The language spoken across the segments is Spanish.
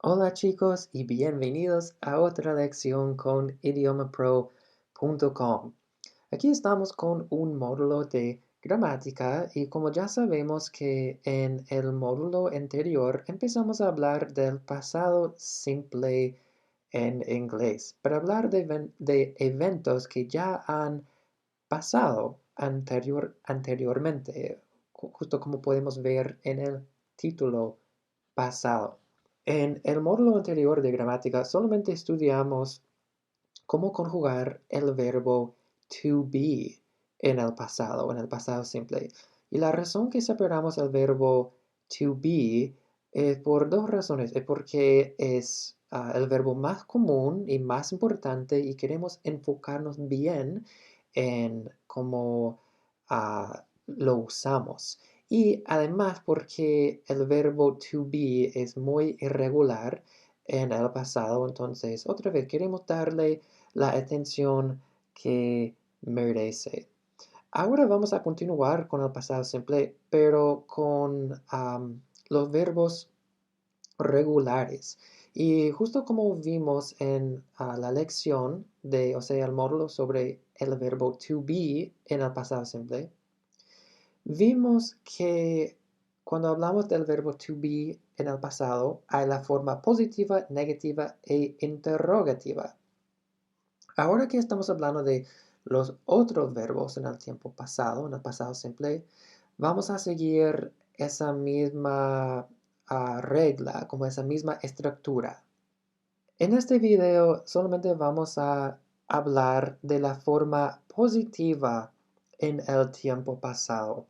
Hola chicos y bienvenidos a otra lección con idiomapro.com. Aquí estamos con un módulo de gramática y como ya sabemos que en el módulo anterior empezamos a hablar del pasado simple en inglés, para hablar de eventos que ya han pasado anteriormente, justo como podemos ver en el título pasado. En el módulo anterior de gramática solamente estudiamos cómo conjugar el verbo to be en el pasado simple. Y la razón que separamos el verbo to be es por dos razones. Es porque es el verbo más común y más importante y queremos enfocarnos bien en cómo lo usamos. Y además porque el verbo to be es muy irregular en el pasado, entonces otra vez queremos darle la atención que merece. Ahora vamos a continuar con el pasado simple, pero con los verbos regulares. Y justo como vimos en la lección o sea, el módulo sobre el verbo to be en el pasado simple, vimos que cuando hablamos del verbo to be en el pasado, hay la forma positiva, negativa e interrogativa. Ahora que estamos hablando de los otros verbos en el tiempo pasado, en el pasado simple, vamos a seguir esa misma regla, como esa misma estructura. En este video solamente vamos a hablar de la forma positiva en el tiempo pasado.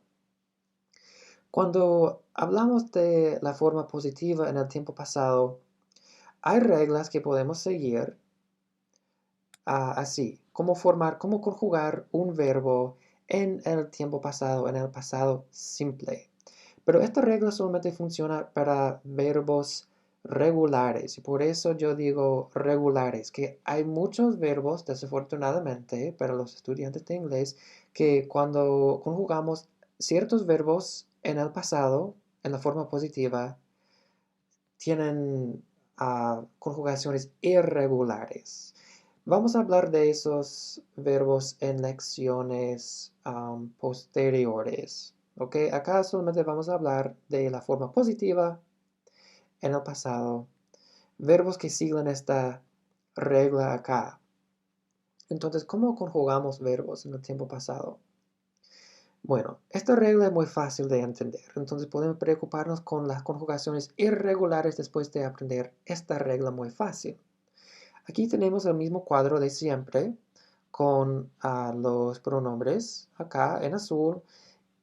Cuando hablamos de la forma positiva en el tiempo pasado, hay reglas que podemos seguir así, cómo conjugar un verbo en el tiempo pasado, en el pasado simple. Pero esta regla solamente funciona para verbos regulares y por eso yo digo regulares, que hay muchos verbos, desafortunadamente, para los estudiantes de inglés, que cuando conjugamos ciertos verbos en el pasado, en la forma positiva, tienen conjugaciones irregulares. Vamos a hablar de esos verbos en lecciones posteriores. ¿Ok? Acá solamente vamos a hablar de la forma positiva en el pasado. Verbos que siguen esta regla acá. Entonces, ¿cómo conjugamos verbos en el tiempo pasado? Bueno, esta regla es muy fácil de entender, entonces podemos preocuparnos con las conjugaciones irregulares después de aprender esta regla muy fácil. Aquí tenemos el mismo cuadro de siempre con los pronombres acá en azul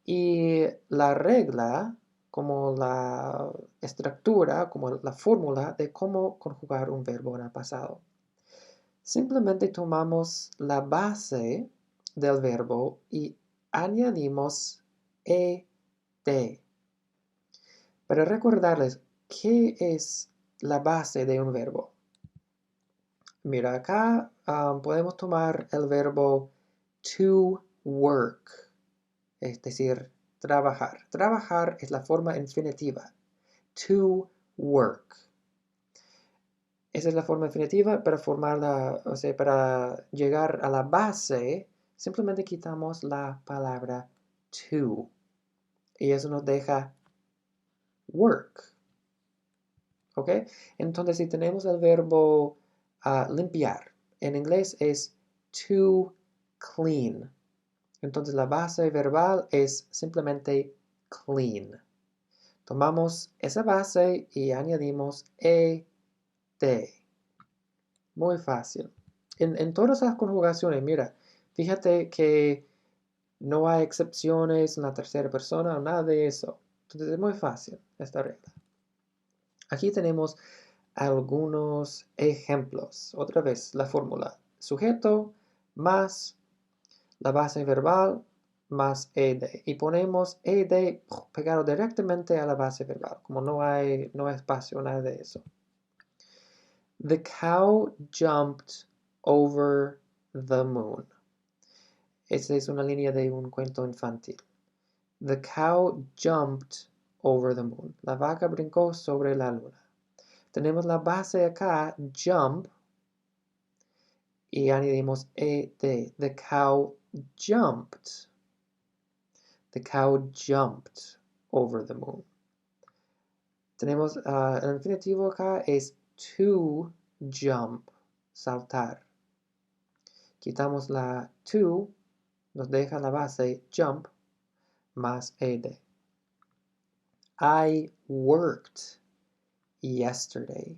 y la regla como la estructura, como la fórmula de cómo conjugar un verbo en el pasado. Simplemente tomamos la base del verbo y añadimos ed. Para recordarles, ¿qué es la base de un verbo? Mira, acá podemos tomar el verbo to work, es decir, trabajar. Trabajar es la forma infinitiva. To work. Esa es la forma infinitiva para formarla, o sea, para llegar a la base, simplemente quitamos la palabra to. Y eso nos deja work. ¿Ok? Entonces, si tenemos el verbo limpiar, en inglés es to clean. Entonces, la base verbal es simplemente clean. Tomamos esa base y añadimos ed. Muy fácil. En todas las conjugaciones, mira, fíjate que no hay excepciones en la tercera persona o nada de eso. Entonces, es muy fácil esta regla. Aquí tenemos algunos ejemplos. Otra vez, la fórmula. Sujeto más la base verbal más ed. Y ponemos ed pegado directamente a la base verbal, como no hay espacio, nada de eso. The cow jumped over the moon. Esa es una línea de un cuento infantil. The cow jumped over the moon. La vaca brincó sobre la luna. Tenemos la base acá, jump, y añadimos ed. The cow jumped. The cow jumped over the moon. Tenemos el infinitivo acá es to jump, saltar. Quitamos la to, nos deja la base jump más ed. I worked yesterday.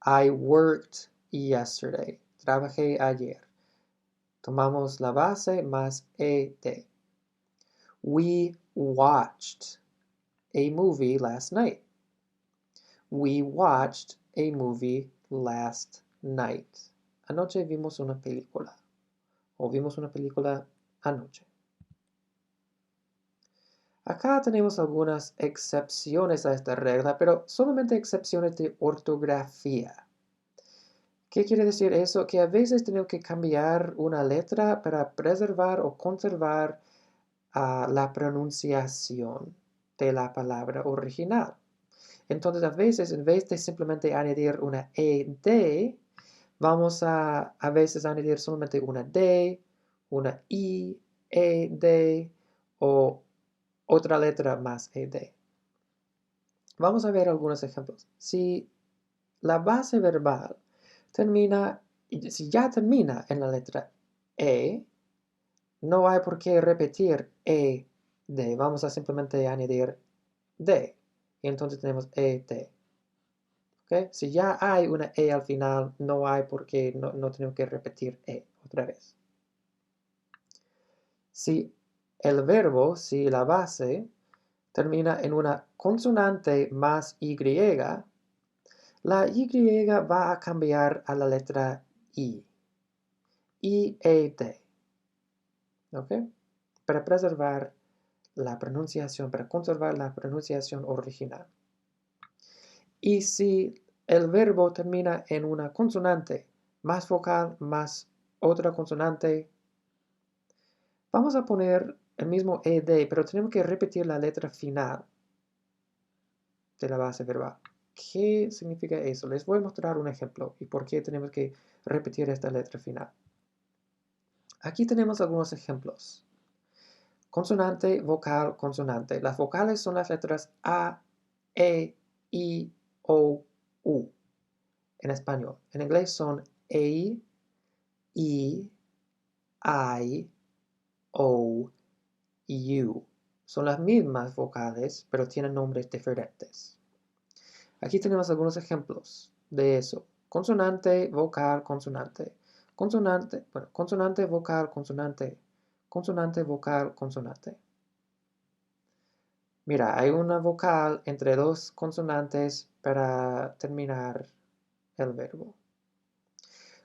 I worked yesterday. Trabajé ayer. Tomamos la base más ed. We watched a movie last night. We watched a movie last night. Anoche vimos una película. O vimos una película anoche. Acá tenemos algunas excepciones a esta regla, pero solamente excepciones de ortografía. ¿Qué quiere decir eso? Que a veces tenemos que cambiar una letra para preservar o conservar la pronunciación de la palabra original. Entonces, a veces, en vez de simplemente añadir una ed, vamos a veces añadir solamente una d, una i, ed o otra letra más ed. Vamos a ver algunos ejemplos. Si la base verbal si ya termina en la letra e, no hay por qué repetir ed. Vamos a simplemente añadir d. Y entonces tenemos ed. ¿Okay? Si ya hay una e al final, no hay por qué, no tenemos que repetir e otra vez. Si el verbo, si la base termina en una consonante más y, la y va a cambiar a la letra i. I-E-D. ¿Ok? Para preservar la pronunciación, para conservar la pronunciación original. Y si el verbo termina en una consonante más vocal, más otra consonante, vamos a poner el mismo ed, pero tenemos que repetir la letra final de la base verbal. ¿Qué significa eso? Les voy a mostrar un ejemplo y por qué tenemos que repetir esta letra final. Aquí tenemos algunos ejemplos. Consonante, vocal, consonante. Las vocales son las letras A, E, I, O, U. En español. En inglés son A, E, I, O, U. Son las mismas vocales, pero tienen nombres diferentes. Aquí tenemos algunos ejemplos de eso. Consonante, vocal, consonante. Consonante, consonante, vocal, consonante. Consonante, vocal, consonante. Mira, hay una vocal entre dos consonantes para terminar el verbo.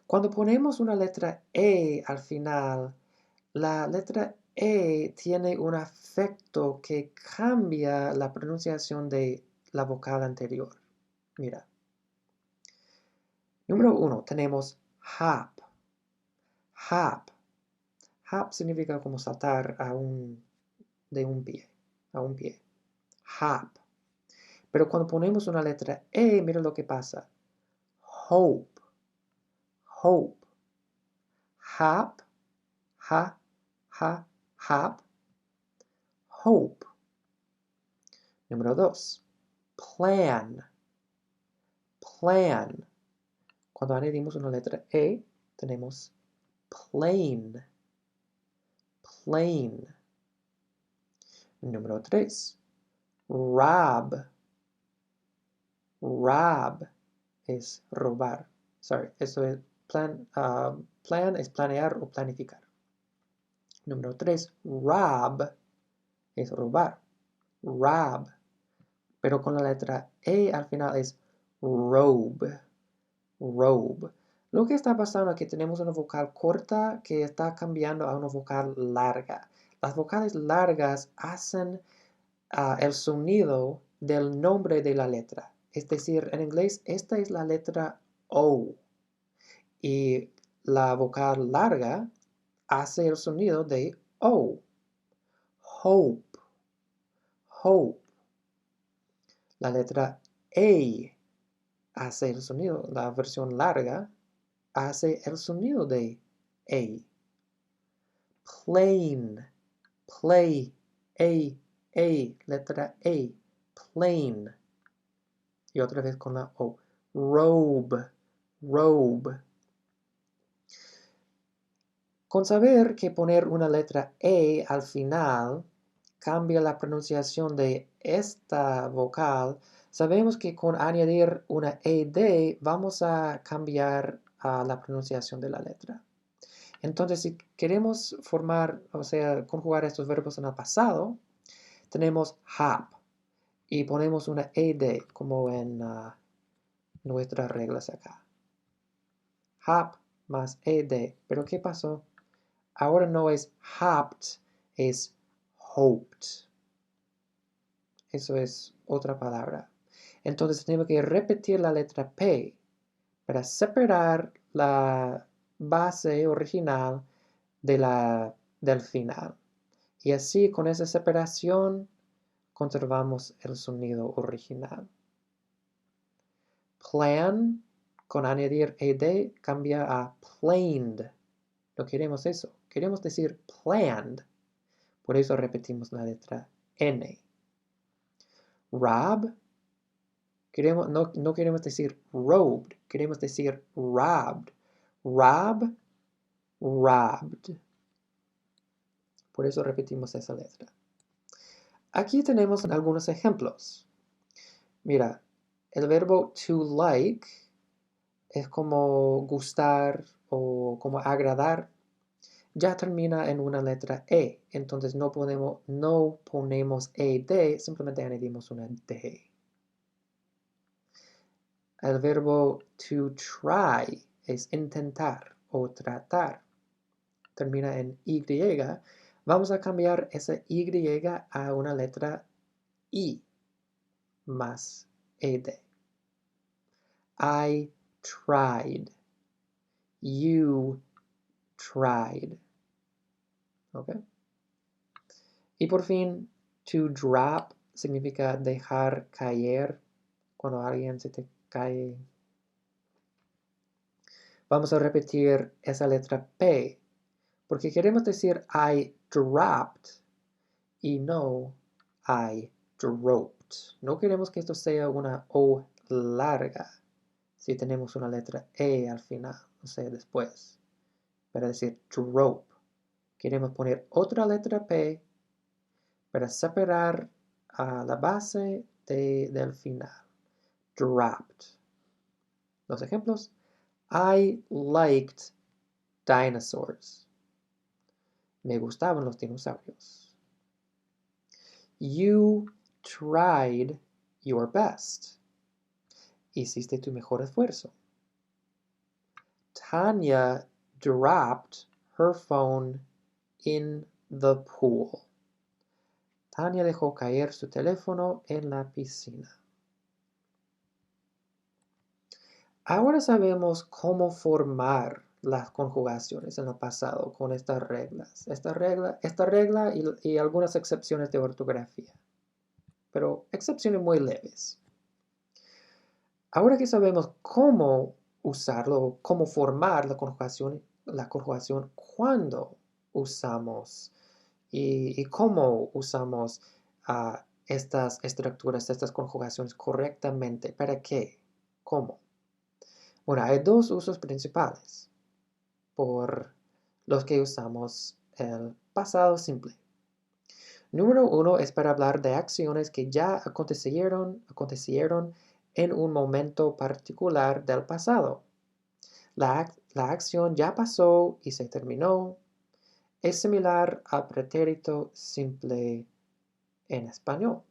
Cuando ponemos una letra E al final, la letra E tiene un efecto que cambia la pronunciación de la vocal anterior. Mira. Número 1, tenemos hop. Hop. Hop significa como saltar de un pie, a un pie. Hop. Pero cuando ponemos una letra E, mira lo que pasa. Hope. Hope. Hop. Ha. Ha. Hop. Hope. Número 2. Plan. Plan. Cuando añadimos una letra E, tenemos plane. Plane. Número 3. Rob. Rob es robar. Sorry, eso es plan es planear o planificar. Número 3. Rob es robar. Rob. Pero con la letra E al final es robe. Robe. Lo que está pasando es que tenemos una vocal corta que está cambiando a una vocal larga. Las vocales largas hacen el sonido del nombre de la letra. Es decir, en inglés, esta es la letra O. Y la vocal larga hace el sonido de O. Hope. Hope. La letra A hace el sonido. La versión larga hace el sonido de A. Plane, play, A, letra A, plane. Y otra vez con la O. Robe, robe. Con saber que poner una letra E al final cambia la pronunciación de esta vocal, sabemos que con añadir una ED vamos a cambiar la pronunciación de la letra. Entonces, si queremos formar, o sea, conjugar estos verbos en el pasado, tenemos hop y ponemos una ED como en nuestras reglas acá. Hop más ED. ¿Pero qué pasó? Ahora no es hopped, es hoped. Eso es otra palabra. Entonces tenemos que repetir la letra P para separar la base original del final. Y así con esa separación conservamos el sonido original. Plan, con añadir ed, cambia a planed. No queremos eso. Queremos decir planned. Por eso repetimos la letra N. Rob, no queremos decir robed, queremos decir robbed. Rob, robbed. Por eso repetimos esa letra. Aquí tenemos algunos ejemplos. Mira, el verbo to like es como gustar o como agradar. Ya termina en una letra E, entonces no ponemos ed, simplemente añadimos una D. El verbo to try es intentar o tratar. Termina en Y. Vamos a cambiar esa Y a una letra I más ed. I tried. You tried. ¿Ok? Y por fin, to drop significa dejar caer cuando alguien se te cae. Vamos a repetir esa letra P, porque queremos decir I dropped y no I dropped. No queremos que esto sea una O larga si tenemos una letra E al final, o sea, después. Para decir drop, queremos poner otra letra P para separar a la base del final. Dropped. Los ejemplos. I liked dinosaurs. Me gustaban los dinosaurios. You tried your best. Hiciste tu mejor esfuerzo. Tanya dropped her phone in the pool. Tanya dejó caer su teléfono en la piscina. Ahora sabemos cómo formar las conjugaciones en el pasado con estas reglas. Esta regla y algunas excepciones de ortografía. Pero excepciones muy leves. Ahora que sabemos cómo usarlo, cómo formar la conjugación cuando usamos y cómo usamos estas estructuras, estas conjugaciones correctamente. ¿Para qué? ¿Cómo? Bueno, hay dos usos principales por los que usamos el pasado simple. Número uno es para hablar de acciones que ya acontecieron en un momento particular del pasado. La acción ya pasó y se terminó. Es similar al pretérito simple en español.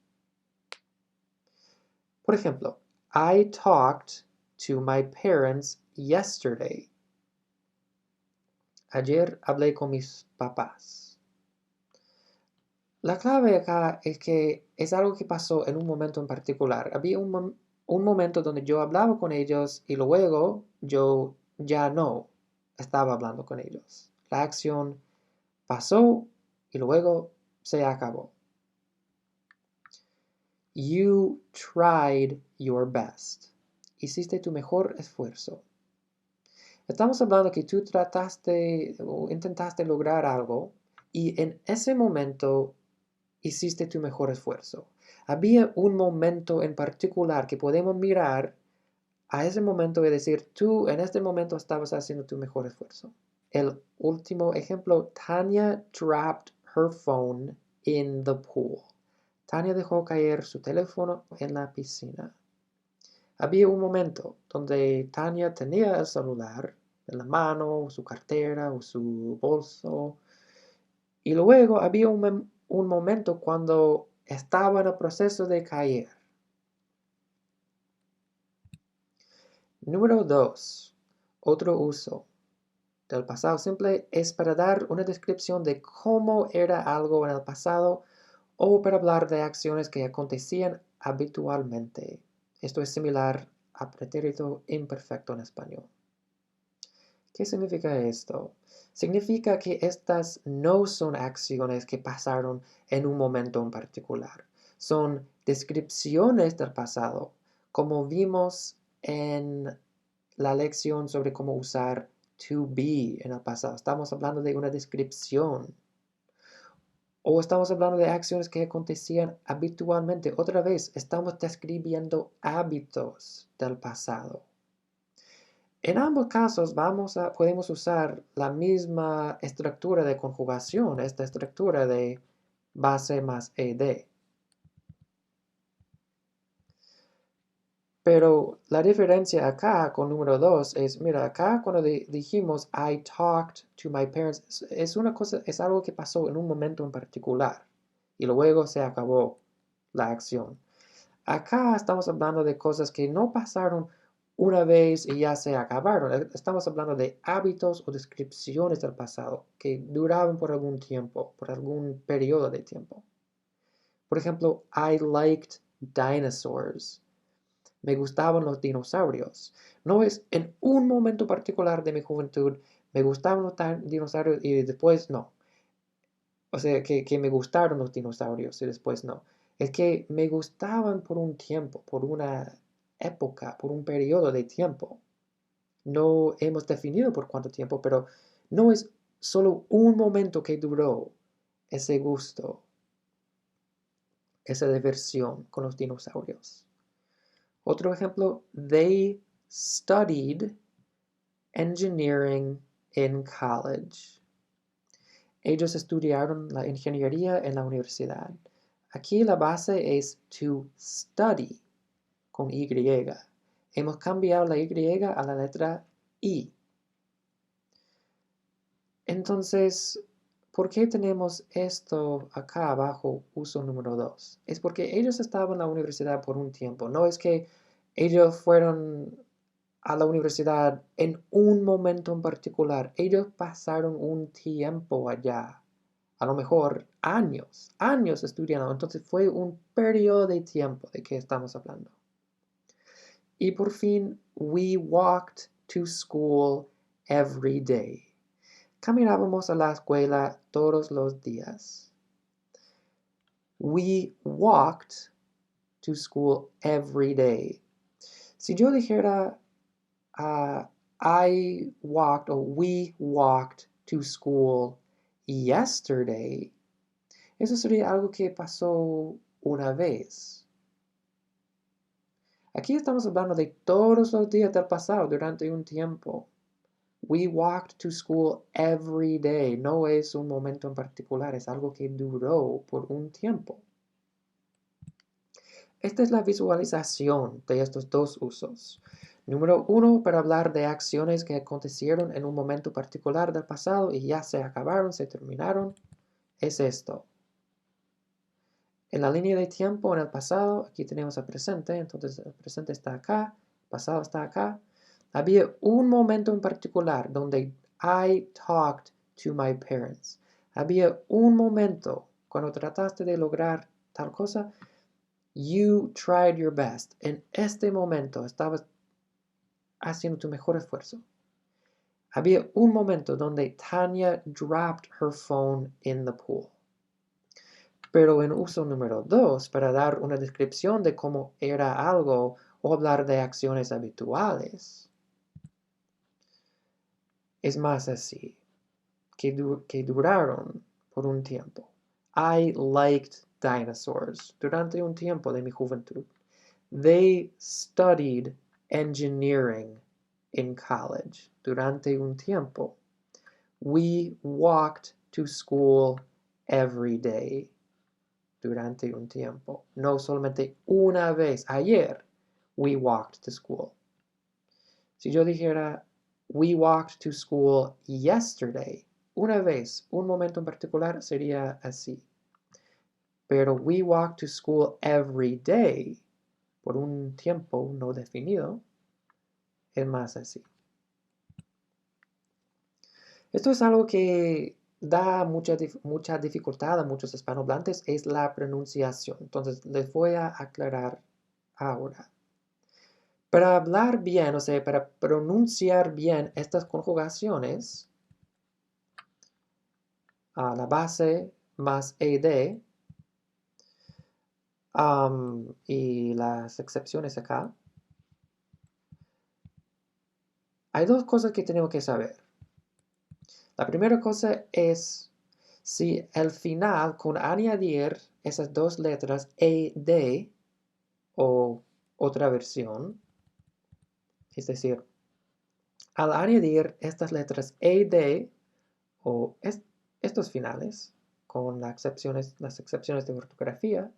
Por ejemplo, I talked to my parents yesterday. Ayer hablé con mis papás. La clave acá es que es algo que pasó en un momento en particular. Había un momento donde yo hablaba con ellos y luego yo ya no estaba hablando con ellos. La acción pasó y luego se acabó. You tried your best. hiciste tu mejor esfuerzo. Estamos hablando que tú trataste o intentaste lograr algo y en ese momento hiciste tu mejor esfuerzo. Había un momento en particular que podemos mirar a ese momento y decir, tú en este momento estabas haciendo tu mejor esfuerzo. El último ejemplo, Tanya dropped her phone in the pool. Tanya dejó caer su teléfono en la piscina. Había un momento donde Tanya tenía el celular en la mano, su cartera o su bolso. Y luego había un momento cuando estaba en el proceso de caer. Número 2. Otro uso del pasado simple es para dar una descripción de cómo era algo en el pasado o para hablar de acciones que acontecían habitualmente. Esto es similar a pretérito imperfecto en español. ¿Qué significa esto? Significa que estas no son acciones que pasaron en un momento en particular. Son descripciones del pasado, como vimos en la lección sobre cómo usar to be en el pasado. Estamos hablando de una descripción. O estamos hablando de acciones que acontecían habitualmente. Otra vez, estamos describiendo hábitos del pasado. En ambos casos podemos usar la misma estructura de conjugación, esta estructura de base más ed. Pero la diferencia acá con número 2 es, mira, acá cuando dijimos I talked to my parents, es algo que pasó en un momento en particular y luego se acabó la acción. Acá estamos hablando de cosas que no pasaron una vez y ya se acabaron. Estamos hablando de hábitos o descripciones del pasado que duraban por algún tiempo, por algún periodo de tiempo. Por ejemplo, I liked dinosaurs. Me gustaban los dinosaurios. No es en un momento particular de mi juventud, me gustaban los dinosaurios y después no. O sea, que me gustaron los dinosaurios y después no. Es que me gustaban por un tiempo, por una época, por un periodo de tiempo. No hemos definido por cuánto tiempo, pero no es solo un momento que duró ese gusto, esa diversión con los dinosaurios. Otro ejemplo, they studied engineering in college. Ellos estudiaron la ingeniería en la universidad. Aquí la base es to study, con Y. Hemos cambiado la Y a la letra I. Entonces, ¿por qué tenemos esto acá abajo, uso número 2? Es porque ellos estaban en la universidad por un tiempo. No es que ellos fueron a la universidad en un momento en particular. Ellos pasaron un tiempo allá. A lo mejor años estudiando. Entonces fue un periodo de tiempo de que estamos hablando. Y por fin, we walked to school every day. Caminábamos a la escuela todos los días. We walked to school every day. Si yo dijera I walked or we walked to school yesterday, eso sería algo que pasó una vez. Aquí estamos hablando de todos los días del pasado durante un tiempo. We walked to school every day. No es un momento en particular, es algo que duró por un tiempo. Esta es la visualización de estos dos usos. Número 1, para hablar de acciones que acontecieron en un momento particular del pasado y ya se acabaron, se terminaron, es esto. En la línea de tiempo, en el pasado, aquí tenemos el presente, entonces el presente está acá, el pasado está acá. Había un momento en particular donde I talked to my parents. Había un momento cuando trataste de lograr tal cosa, you tried your best. En este momento estabas haciendo tu mejor esfuerzo. Había un momento donde Tanya dropped her phone in the pool. Pero en uso número 2, para dar una descripción de cómo era algo o hablar de acciones habituales, es más así, que duraron por un tiempo. I liked dinosaurs durante un tiempo de mi juventud. They studied engineering in college durante un tiempo. We walked to school every day durante un tiempo. No solamente una vez. Ayer, we walked to school. Si yo dijera, we walked to school yesterday, una vez, un momento en particular sería así. Pero we walked to school every day, por un tiempo no definido, es más así. Esto es algo que da mucha dificultad a muchos hispanohablantes, es la pronunciación. Entonces, les voy a aclarar ahora. Para hablar bien, o sea, para pronunciar bien estas conjugaciones, a la base más ed, y las excepciones acá, hay dos cosas que tenemos que saber. La primera cosa es si el final con añadir esas dos letras ed o otra versión, es decir, al añadir estas letras ed o estos finales con las excepciones de ortografía,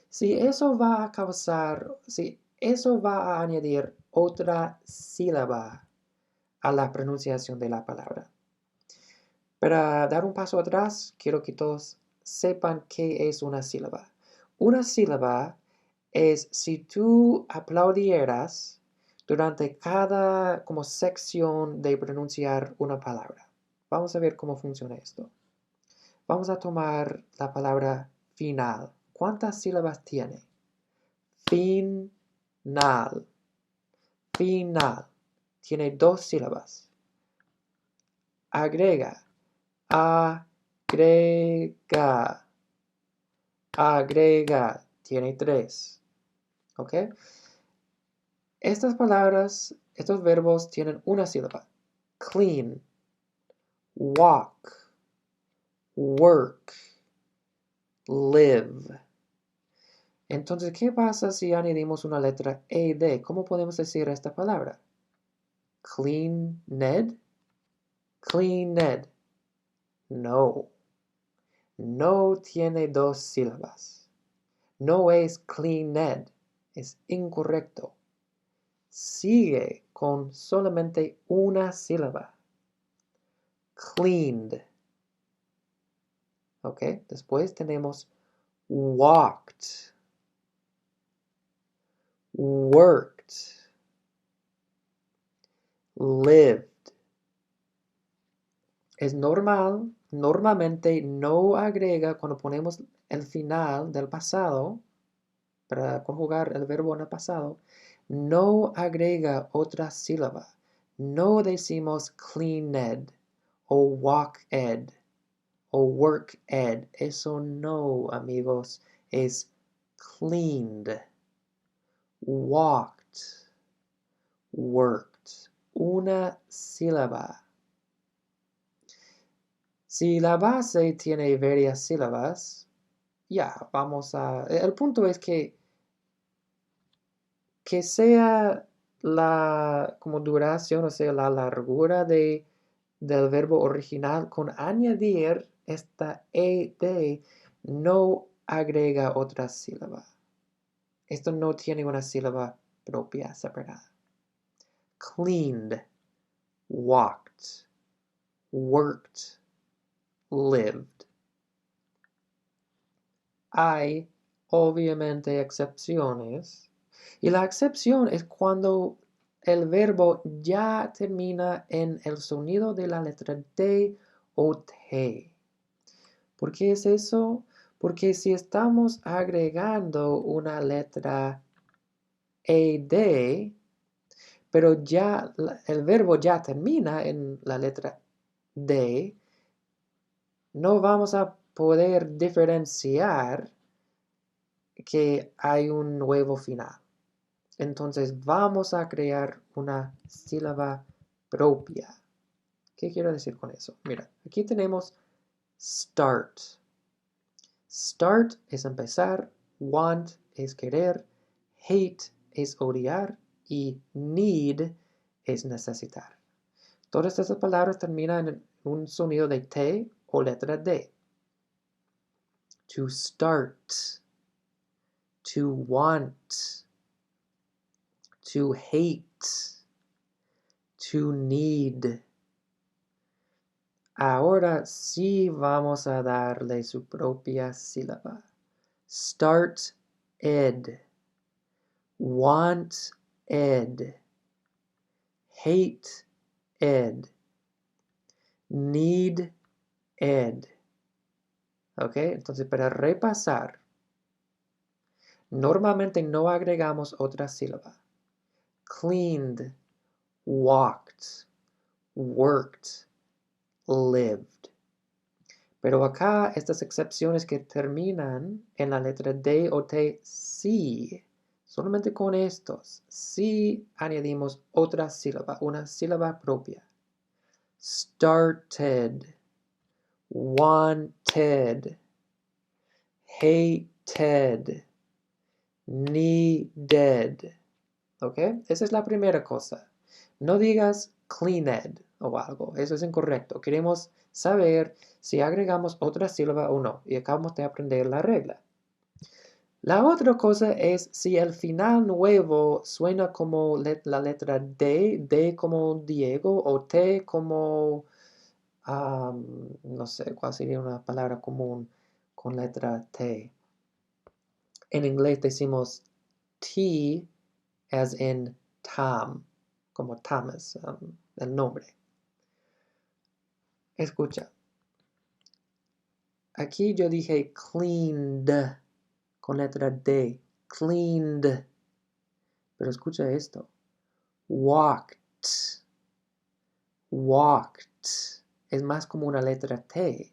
si eso va a causar, si eso va a añadir otra sílaba a la pronunciación de la palabra. Para dar un paso atrás, quiero que todos sepan qué es una sílaba. Una sílaba es si tú aplaudieras durante cada como sección de pronunciar una palabra. Vamos a ver cómo funciona esto. Vamos a tomar la palabra final. ¿Cuántas sílabas tiene? Final. Final. Tiene dos sílabas. Agrega. Agrega. Agrega. Tiene tres. ¿Ok? Estas palabras, estos verbos tienen una sílaba. Clean. Walk. Work. Live. Entonces, ¿qué pasa si añadimos una letra ed? ¿Cómo podemos decir esta palabra? Cleaned. Cleaned. No. No tiene dos sílabas. No es cleaned. Es incorrecto. Sigue con solamente una sílaba. Cleaned. ¿Ok? Después tenemos walked. Worked. Lived. Es normal, normalmente no agrega cuando ponemos el final del pasado, para conjugar el verbo en el pasado, no agrega otra sílaba. No decimos cleaned o walked o worked. Eso no, amigos, es cleaned, walked, worked. Una sílaba. Si la base tiene varias sílabas, ya, vamos a... El punto es que sea la como duración, o sea, la largura del verbo original con añadir esta ed no agrega otra sílaba. Esto no tiene una sílaba propia separada. Cleaned, walked, worked, lived. Hay obviamente excepciones. Y la excepción es cuando el verbo ya termina en el sonido de la letra D o T. ¿Por qué es eso? Porque si estamos agregando una letra ED, pero ya el verbo ya termina en la letra D, no vamos a poder diferenciar que hay un nuevo final. Entonces vamos a crear una sílaba propia. ¿Qué quiero decir con eso? Mira, aquí tenemos start. Start es empezar, want es querer, hate es odiar y need es necesitar. Todas estas palabras terminan en un sonido de T o letra D. To start, to want, to hate, to need. Ahora sí vamos a darle su propia sílaba. Start ed, want ed, hate ed, need ed. ¿Ok? Entonces, para repasar, normalmente no agregamos otra sílaba. Cleaned, walked, worked, lived. Pero acá estas excepciones que terminan en la letra D o T, sí. Solamente con estos, sí añadimos otra sílaba, una sílaba propia. Started, wanted, hated, needed. ¿Ok? Esa es la primera cosa. No digas cleaned o algo. Eso es incorrecto. Queremos saber si agregamos otra sílaba o no. Y acabamos de aprender la regla. La otra cosa es si el final nuevo suena como la letra D, D como Diego, o T como, no sé, cuál sería una palabra común con letra T. En inglés decimos T as in Tom, como Thomas, el nombre. Escucha. Aquí yo dije cleaned con letra D. Cleaned. Pero escucha esto. Walked. Walked. Es más como una letra T.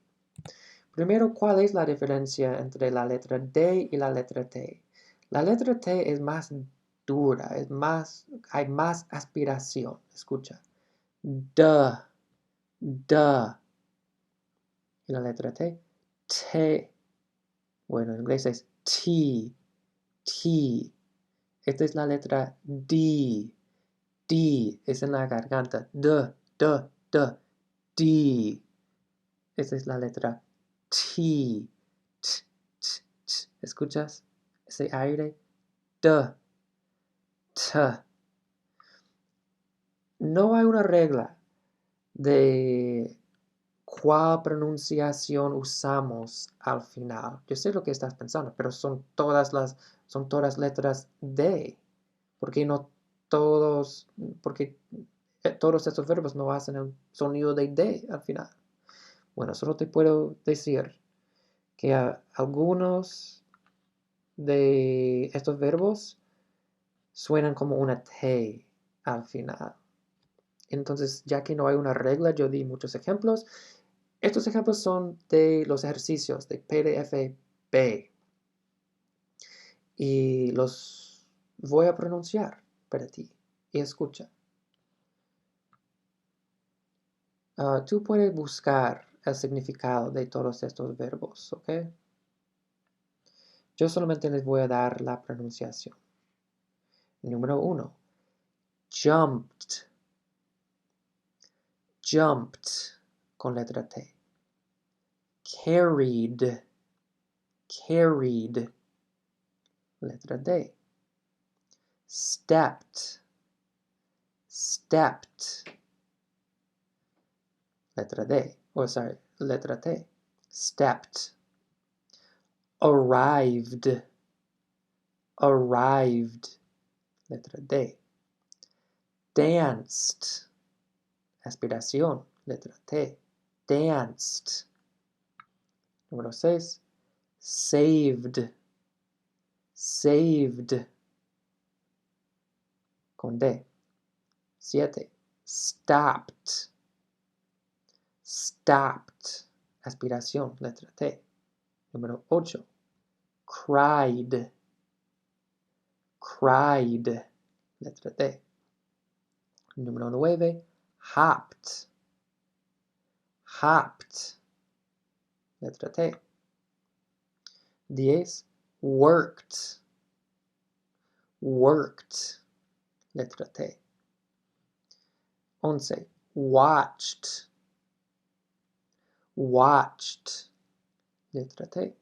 Primero, ¿cuál es la diferencia entre la letra D y la letra T? La letra T es más dura, hay más aspiración. Escucha. Duh. Duh. Y la letra T. T. Bueno, en inglés es T. T. Esta es la letra D. D. Es en la garganta. D. D. D. D. Esta es la letra T. T. T. T. ¿Escuchas ese aire? D. T. No hay una regla de cuál pronunciación usamos al final. Yo sé lo que estás pensando, pero son todas letras D. Porque no todos, porque todos estos verbos no hacen el sonido de D al final. Bueno, solo te puedo decir que algunos de estos verbos suenan como una T al final. Entonces, ya que no hay una regla, yo di muchos ejemplos. Estos ejemplos son de los ejercicios de PDF B. Y los voy a pronunciar para ti. Y escucha. Tú puedes buscar el significado de todos estos verbos, ¿ok? Yo solamente les voy a dar la pronunciación. Número 1. Jumped. Jumped con letra T. Carried. Carried. Letra D. Stepped. Stepped. Letra D. Letra T. Stepped. Arrived. Arrived. Letra D. Danced. Aspiración. Letra T. Danced. Número 6. Saved. Saved. Con D. 7. Stopped. Stopped. Aspiración. Letra T. Número 8. Cried. Cried. letra D. Número 9, hopped. Hopped, letra T. 10, worked. Worked, letra T. 11, watched. Watched, letra T.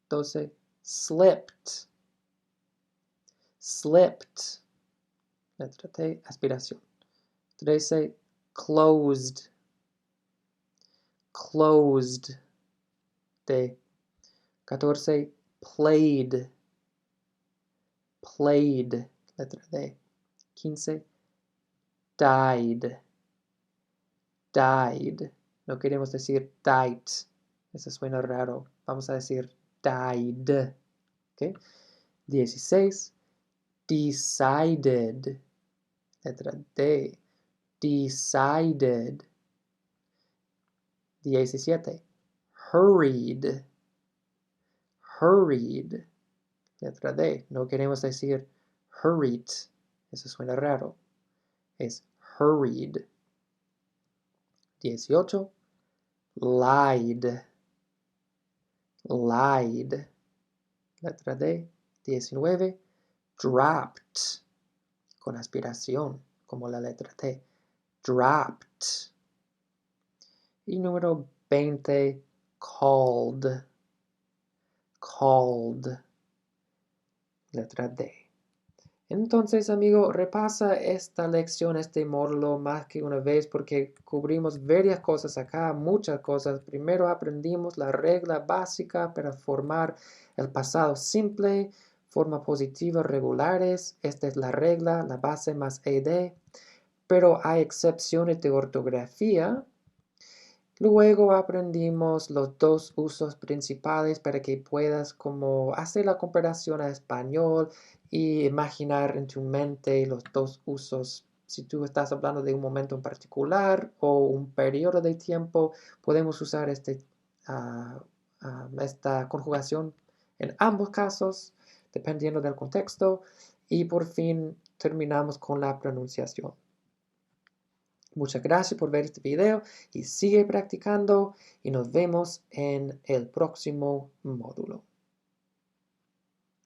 12, slipped. Slipped, letra T, aspiración. 13, closed. Closed, T. 14, played. Played, letra D. 15, died. Died. No queremos decir died. Eso suena raro. Vamos a decir died. ¿Okay? 16, decided. Letra D. Decided. 17, hurried. Hurried. Letra D. No queremos decir hurried. Eso suena raro. Es hurried. 18, lied. Lied. Letra D. 19, dropped. Con aspiración, como la letra T. Dropped. Y número 20, called. Called. Letra D. Entonces, amigo, repasa esta lección, este módulo más que una vez porque cubrimos varias cosas acá, muchas cosas. Primero aprendimos la regla básica para formar el pasado simple, forma positiva regulares. Esta es la regla, la base más ed. Pero hay excepciones de ortografía. Luego aprendimos los dos usos principales para que puedas como hacer la comparación a español y imaginar en tu mente los dos usos. Si tú estás hablando de un momento en particular o un periodo de tiempo, podemos usar esta conjugación en ambos casos, dependiendo del contexto. Y por fin terminamos con la pronunciación. Muchas gracias por ver este video y sigue practicando y nos vemos en el próximo módulo.